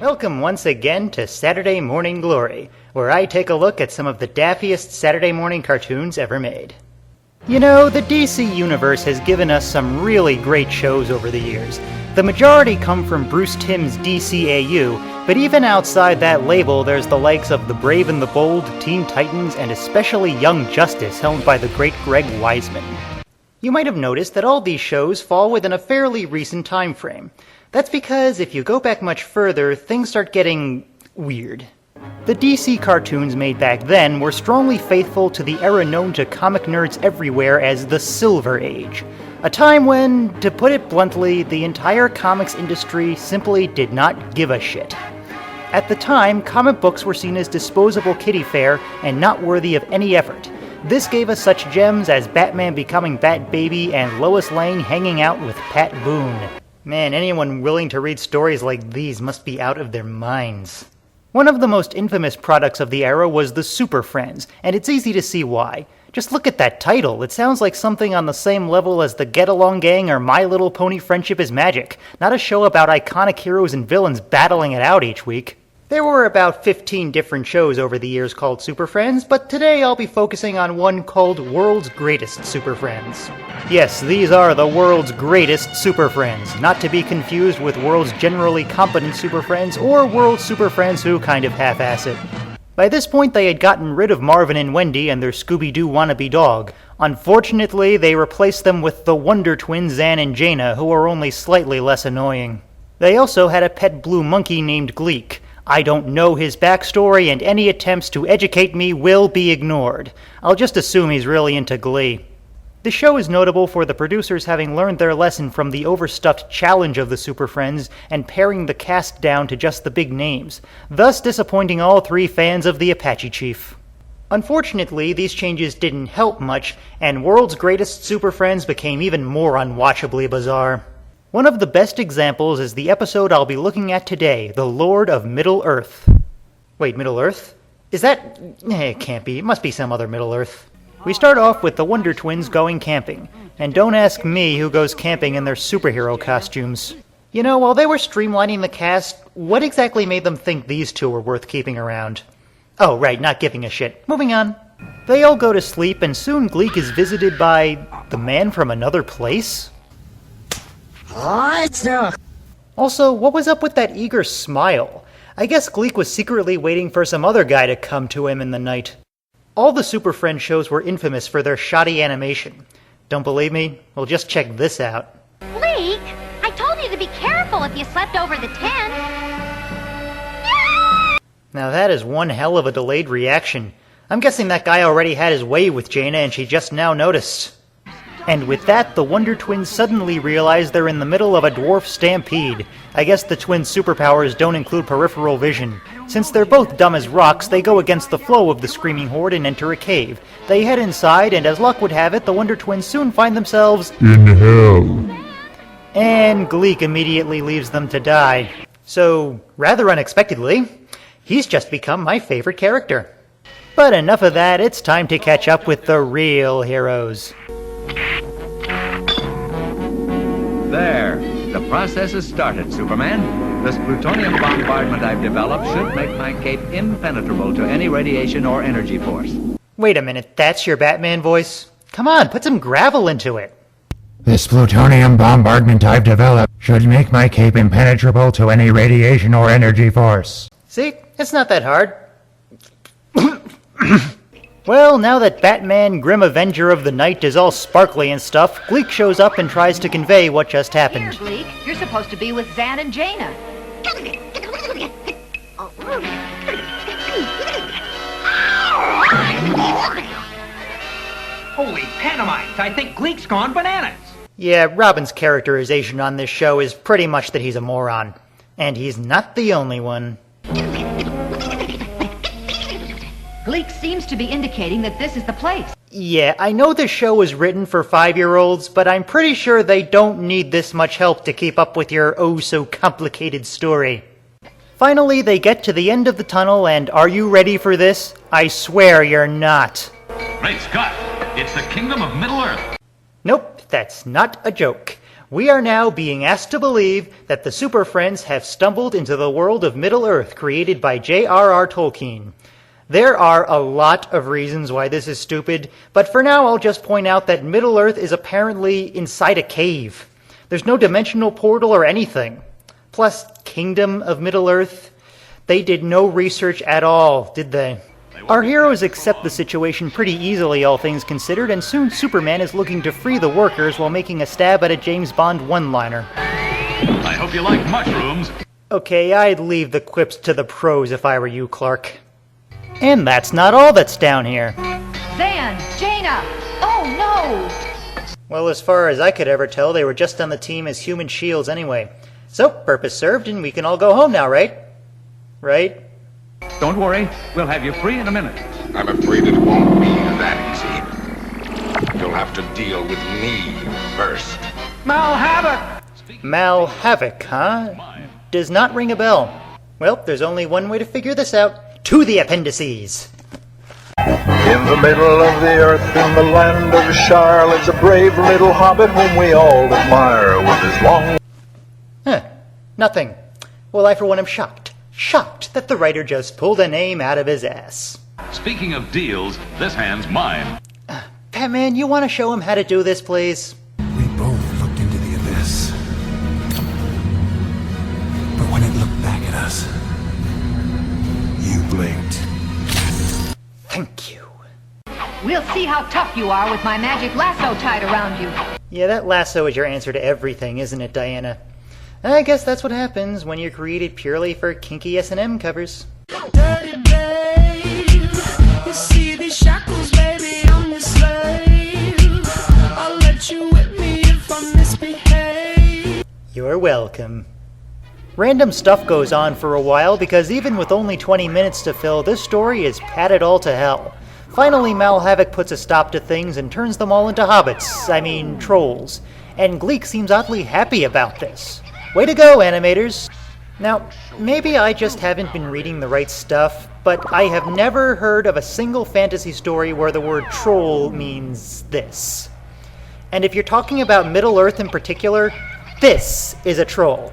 Welcome once again to Saturday Morning Glory, where I take a look at some of the daffiest Saturday morning cartoons ever made. You know, the DC Universe has given us some really great shows over the years. The majority come from Bruce Timm's DCAU, but even outside that label there's the likes of The Brave and the Bold, Teen Titans, and especially Young Justice, helmed by the great Greg Weisman. You might have noticed that all these shows fall within a fairly recent time frame. That's because if you go back much further, things start getting weird. The DC cartoons made back then were strongly faithful to the era known to comic nerds everywhere as the Silver Age. A time when, to put it bluntly, the entire comics industry simply did not give a shit. At the time, comic books were seen as disposable kiddie fare and not worthy of any effort. This gave us such gems as Batman becoming Bat-Baby and Lois Lane hanging out with Pat Boone. Man, anyone willing to read stories like these must be out of their minds. One of the most infamous products of the era was the Super Friends, and it's easy to see why. Just look at that title. It sounds like something on the same level as the Get Along Gang or My Little Pony Friendship is Magic, not a show about iconic heroes and villains battling it out each week. There were about 15 different shows over the years called Super Friends, but today I'll be focusing on one called World's Greatest Super Friends. Yes, these are the world's greatest Super Friends, not to be confused with World's Generally Competent Super Friends or World's Super Friends who kind of half-ass it. By this point they had gotten rid of Marvin and Wendy and their Scooby-Doo wannabe dog. Unfortunately, they replaced them with the Wonder Twins Zan and Jaina, who are only slightly less annoying. They also had a pet blue monkey named Gleek. I don't know his backstory, and any attempts to educate me will be ignored. I'll just assume he's really into Glee. The show is notable for the producers having learned their lesson from the overstuffed challenge of the Super Friends and paring the cast down to just the big names, thus disappointing all three fans of the Apache Chief. Unfortunately, these changes didn't help much, and World's Greatest Super Friends became even more unwatchably bizarre. One of the best examples is the episode I'll be looking at today, The Lord of Middle-earth. Wait, Middle-earth? Is that... it can't be. It must be some other Middle-earth. We start off with the Wonder Twins going camping. And don't ask me who goes camping in their superhero costumes. You know, while they were streamlining the cast, what exactly made them think these two were worth keeping around? Oh, right, not giving a shit. Moving on. They all go to sleep, and soon Gleek is visited by... the man from another place? Also, what was up with that eager smile? I guess Gleek was secretly waiting for some other guy to come to him in the night. All the Super Friends shows were infamous for their shoddy animation. Don't believe me? Well, just check this out. Gleek, I told you to be careful if you slept over the tent. Now that is one hell of a delayed reaction. I'm guessing that guy already had his way with Jaina and she just now noticed. And with that, the Wonder Twins suddenly realize they're in the middle of a dwarf stampede. I guess the twins' superpowers don't include peripheral vision. Since they're both dumb as rocks, they go against the flow of the screaming horde and enter a cave. They head inside, and as luck would have it, the Wonder Twins soon find themselves in hell. And Gleek immediately leaves them to die. So, rather unexpectedly, he's just become my favorite character. But enough of that, it's time to catch up with the real heroes. There. The process has started, Superman. This plutonium bombardment I've developed should make my cape impenetrable to any radiation or energy force. Wait a minute, that's your Batman voice? Come on, put some gravel into it. This plutonium bombardment I've developed should make my cape impenetrable to any radiation or energy force. See? It's not that hard. Well, now that Batman, Grim Avenger of the Night, is all sparkly and stuff, Gleek shows up and tries to convey what just happened. Here, Gleek, you're supposed to be with Zan and Jaina. Holy Panamites, I think Gleek's gone bananas. Yeah, Robin's characterization on this show is pretty much that he's a moron. And he's not the only one. Gleek seems to be indicating that this is the place. Yeah, I know this show was written for 5-year-olds, but I'm pretty sure they don't need this much help to keep up with your oh-so-complicated story. Finally, they get to the end of the tunnel, and are you ready for this? I swear you're not. Great Scott! It's the Kingdom of Middle-earth! Nope, that's not a joke. We are now being asked to believe that the Super Friends have stumbled into the world of Middle-earth created by J.R.R. Tolkien. There are a lot of reasons why this is stupid, but for now I'll just point out that Middle-earth is apparently inside a cave. There's no dimensional portal or anything. Plus, Kingdom of Middle-earth, they did no research at all, did they? Our heroes accept the situation pretty easily, all things considered, and soon Superman is looking to free the workers while making a stab at a James Bond one-liner. I hope you like mushrooms. Okay, I'd leave the quips to the pros if I were you, Clark. And that's not all that's down here. Zan! Jaina! Oh, no! Well, as far as I could ever tell, they were just on the team as human shields anyway. So, purpose served, and we can all go home now, right? Right? Don't worry, we'll have you free in a minute. I'm afraid it won't be that easy. You'll have to deal with me first. Mal Havoc! Mal Havoc, huh? Does not ring a bell. Well, there's only one way to figure this out. To the appendices! In the middle of the earth, in the land of Shire, lives a brave little hobbit whom we all admire with his long... Nothing. Well, I for one am shocked. Shocked that the writer just pulled a name out of his ass. Speaking of deals, this hand's mine. Batman, you want to show him how to do this, please? We both looked into the abyss. But when it looked back at us, you blinked. Thank you. We'll see how tough you are with my magic lasso tied around you. Yeah, that lasso is your answer to everything, isn't it, Diana? I guess that's what happens when you're created purely for kinky S&M covers. Dirty babe, you see these shackles, baby, I'm your slave. I'll let you whip me if I misbehave. You're welcome. Random stuff goes on for a while because even with only 20 minutes to fill, this story is padded all to hell. Finally, Mal Havoc puts a stop to things and turns them all into hobbits, trolls. And Gleek seems oddly happy about this. Way to go, animators! Now, maybe I just haven't been reading the right stuff, but I have never heard of a single fantasy story where the word troll means this. And if you're talking about Middle-earth in particular, this is a troll.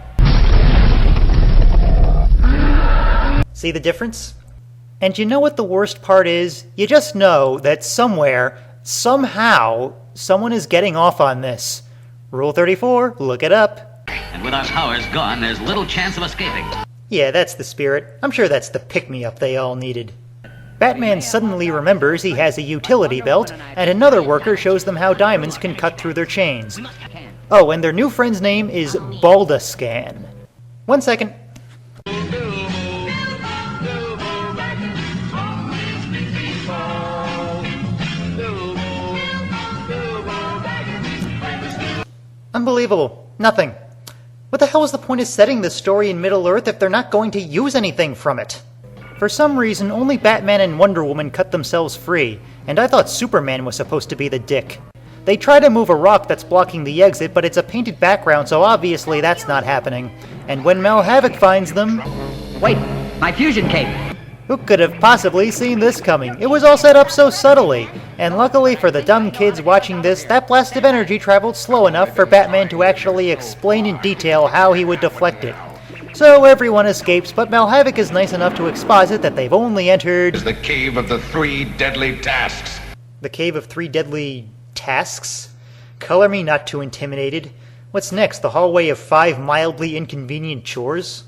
See the difference? And you know what the worst part is? You just know that somewhere, somehow, someone is getting off on this. Rule 34, look it up. And with our powers gone, there's little chance of escaping. Yeah, that's the spirit. I'm sure that's the pick-me-up they all needed. Batman suddenly remembers he has a utility belt, and another worker shows them how diamonds can cut through their chains. Oh, and their new friend's name is Baldascan. 1 second. Unbelievable. Nothing. What the hell is the point of setting this story in Middle-earth if they're not going to use anything from it? For some reason, only Batman and Wonder Woman cut themselves free, and I thought Superman was supposed to be the dick. They try to move a rock that's blocking the exit, but it's a painted background, so obviously that's not happening. And when Mal Havoc finds them... Wait, my fusion cape! Who could have possibly seen this coming? It was all set up so subtly, and luckily for the dumb kids watching this, that blast of energy traveled slow enough for Batman to actually explain in detail how he would deflect it. So everyone escapes, but Mal Havoc is nice enough to exposit that they've only entered... The Cave of the Three Deadly Tasks. The Cave of Three Deadly Tasks? Color me not too intimidated. What's next, the hallway of 5 mildly inconvenient chores?